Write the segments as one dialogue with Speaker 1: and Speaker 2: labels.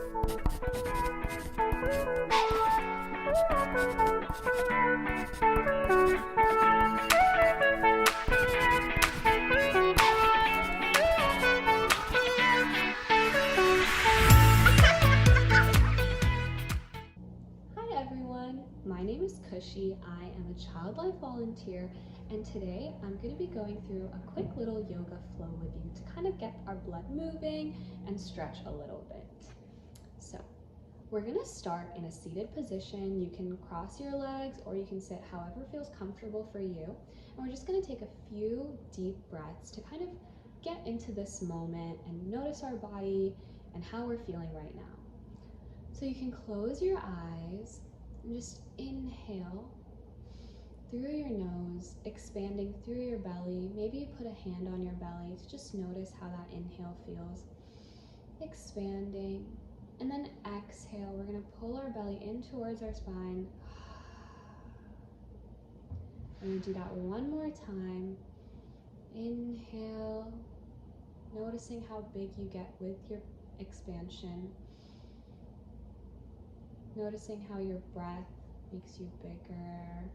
Speaker 1: Everyone, my name is Khushi. I am a child life volunteer, and today I'm going to be going through a quick little yoga flow with you to kind of get our blood moving and stretch a little bit. So we're going to start in a seated position. You can cross your legs or you can sit however feels comfortable for you. And we're just going to take a few deep breaths to kind of get into this moment and notice our body and how we're feeling right now. So you can close your eyes and just inhale through your nose, expanding through your belly. Maybe you put a hand on your belly to just notice how that inhale feels. Expanding. And then exhale. We're going to pull our belly in towards our spine. We're going to do that one more time. Inhale. Noticing how big you get with your expansion. Noticing how your breath makes you bigger.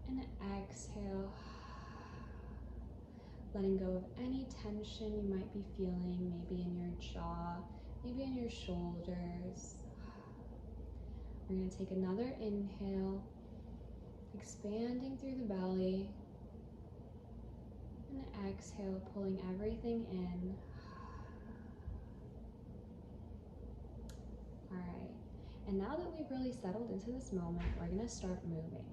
Speaker 1: And exhale. Letting go of any tension you might be feeling, maybe in your jaw, maybe in your shoulders. We're going to take another inhale, expanding through the belly. And exhale, pulling everything in. All right. And now that we've really settled into this moment, we're going to start moving.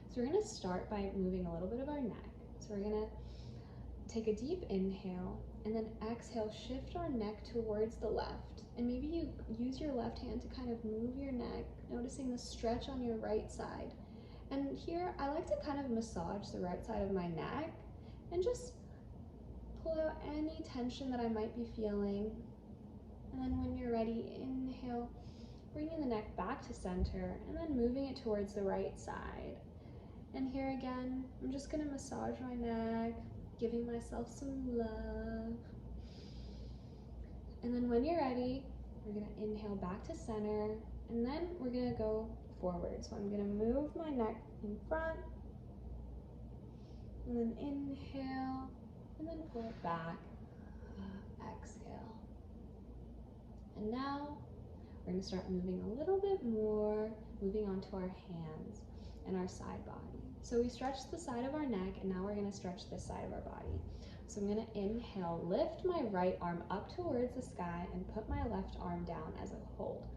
Speaker 1: So we're going to start by moving a little bit of our neck. So we're going to take a deep inhale and then exhale, shift our neck towards the left. And maybe you use your left hand to kind of move your neck, noticing the stretch on your right side. And here I like to kind of massage the right side of my neck and just pull out any tension that I might be feeling. And then when you're ready, inhale, bringing the neck back to center and then moving it towards the right side. And here again, I'm just going to massage my neck, giving myself some love. And then when you're ready, we're going to inhale back to center and then we're going to go forward. So I'm going to move my neck in front and then inhale and then pull it back. Exhale. And now we're going to start moving a little bit more, moving onto our hands and our side body. So we stretched the side of our neck and now we're going to stretch this side of our body. So I'm going to inhale, lift my right arm up towards the sky and put my left arm down as a hold.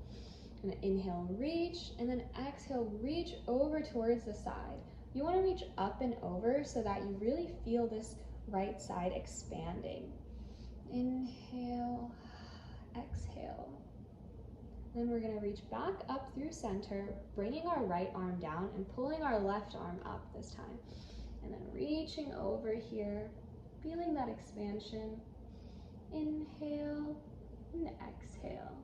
Speaker 1: I'm going to inhale, reach, and then exhale, reach over towards the side. You want to reach up and over so that you really feel this right side expanding. Inhale, exhale. Then we're going to reach back up through center, bringing our right arm down and pulling our left arm up this time. And then reaching over here, feeling that expansion. Inhale and exhale.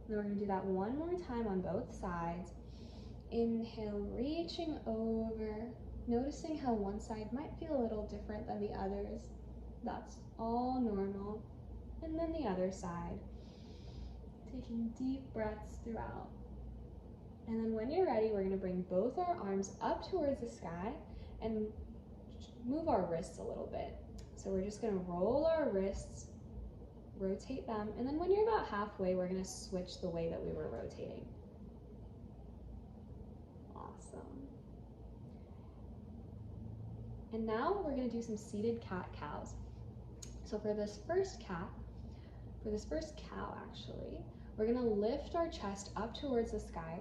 Speaker 1: Then we're going to do that one more time on both sides. Inhale, reaching over, noticing how one side might feel a little different than the others. That's all normal. And then the other side. Taking deep breaths throughout. And then when you're ready, we're going to bring both our arms up towards the sky and move our wrists a little bit. So we're just going to roll our wrists, rotate them, and then when you're about halfway, we're going to switch the way that we were rotating. Awesome. And now we're going to do some seated cat-cows. So for this first cow actually, we're going to lift our chest up towards the sky,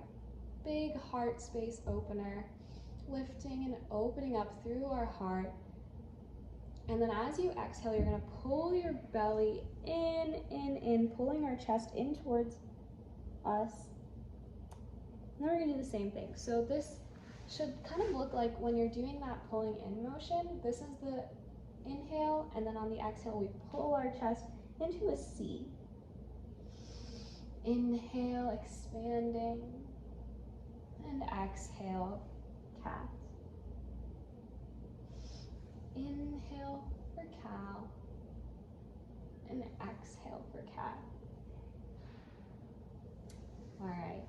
Speaker 1: big heart space opener, lifting and opening up through our heart. And then as you exhale, you're going to pull your belly in, pulling our chest in towards us. And then we're going to do the same thing. So this should kind of look like when you're doing that pulling in motion, this is the inhale, and then on the exhale, we pull our chest into a C. Inhale, expanding, and exhale, cat. Inhale for cow, and exhale for cat. All right.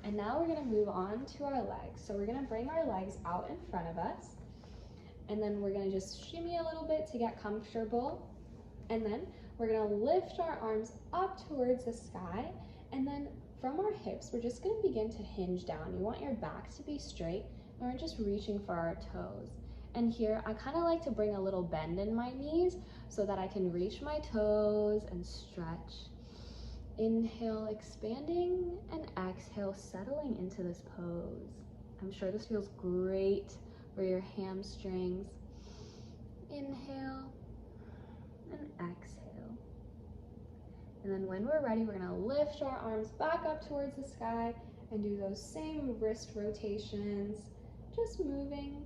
Speaker 1: And now we're gonna move on to our legs. So we're gonna bring our legs out in front of us, and then we're gonna just shimmy a little bit to get comfortable. And then we're gonna lift our arms up towards the sky, and then from our hips, we're just gonna begin to hinge down. You want your back to be straight, and we're just reaching for our toes. And here, I kind of like to bring a little bend in my knees so that I can reach my toes and stretch. Inhale, expanding, and exhale, settling into this pose. I'm sure this feels great for your hamstrings. Inhale and exhale. And then when we're ready, we're gonna lift our arms back up towards the sky and do those same wrist rotations, just moving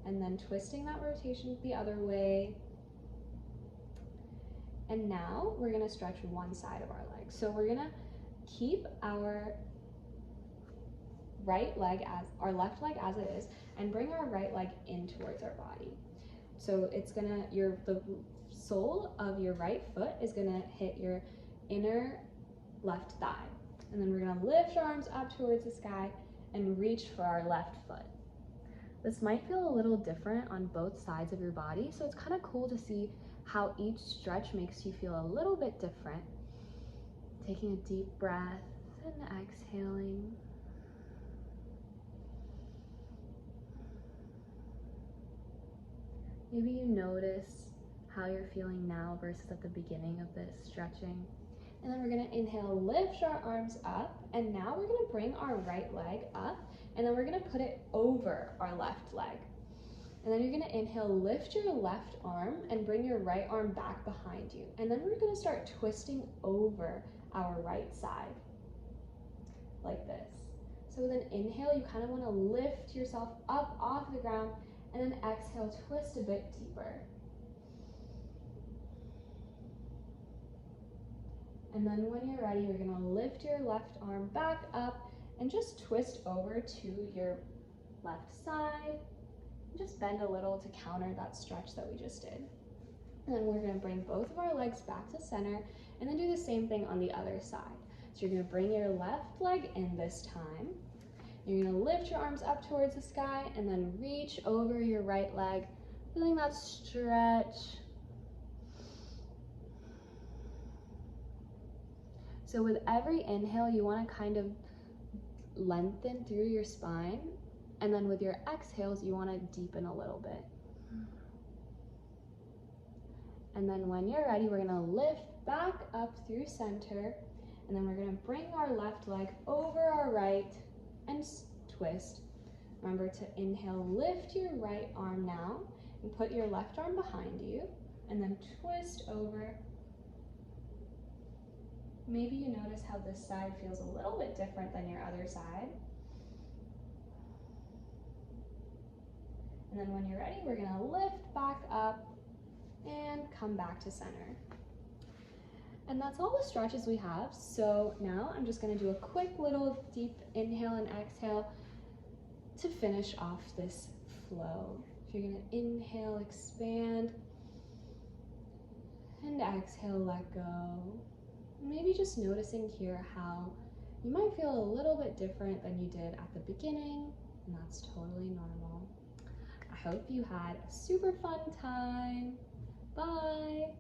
Speaker 1: and then twisting that rotation the other way. And now we're gonna stretch one side of our leg. So we're gonna keep our right leg as our left leg as it is, and bring our right leg in towards our body. So it's gonna the sole of your right foot is gonna hit your inner left thigh, and then we're gonna lift our arms up towards the sky and reach for our left foot. This might feel a little different on both sides of your body, so it's kind of cool to see how each stretch makes you feel a little bit different. Taking a deep breath and exhaling. Maybe you notice how you're feeling now versus at the beginning of this stretching. And then we're gonna inhale, lift our arms up, and now we're gonna bring our right leg up, and then we're gonna put it over our left leg. And then you're gonna inhale, lift your left arm and bring your right arm back behind you. And then we're gonna start twisting over our right side, like this. So with an inhale, you kind of wanna lift yourself up off the ground, and then exhale, twist a bit deeper. And then when you're ready, you're gonna lift your left arm back up and just twist over to your left side. Just bend a little to counter that stretch that we just did. And then we're gonna bring both of our legs back to center, and then do the same thing on the other side. So you're gonna bring your left leg in this time. You're gonna lift your arms up towards the sky, and then reach over your right leg, feeling that stretch. So with every inhale, you wanna kind of lengthen through your spine, and then with your exhales, you wanna deepen a little bit. And then when you're ready, we're gonna lift back up through center, and then we're gonna bring our left leg over our right and twist. Remember to inhale, lift your right arm now, and put your left arm behind you, and then twist over. Maybe you notice how this side feels a little bit different than your other side. And then when you're ready, we're gonna lift back up and come back to center. And that's all the stretches we have. So now I'm just gonna do a quick little deep inhale and exhale to finish off this flow. So you're gonna inhale, expand, and exhale, let go. Maybe just noticing here how you might feel a little bit different than you did at the beginning, and that's totally normal. I hope you had a super fun time. Bye.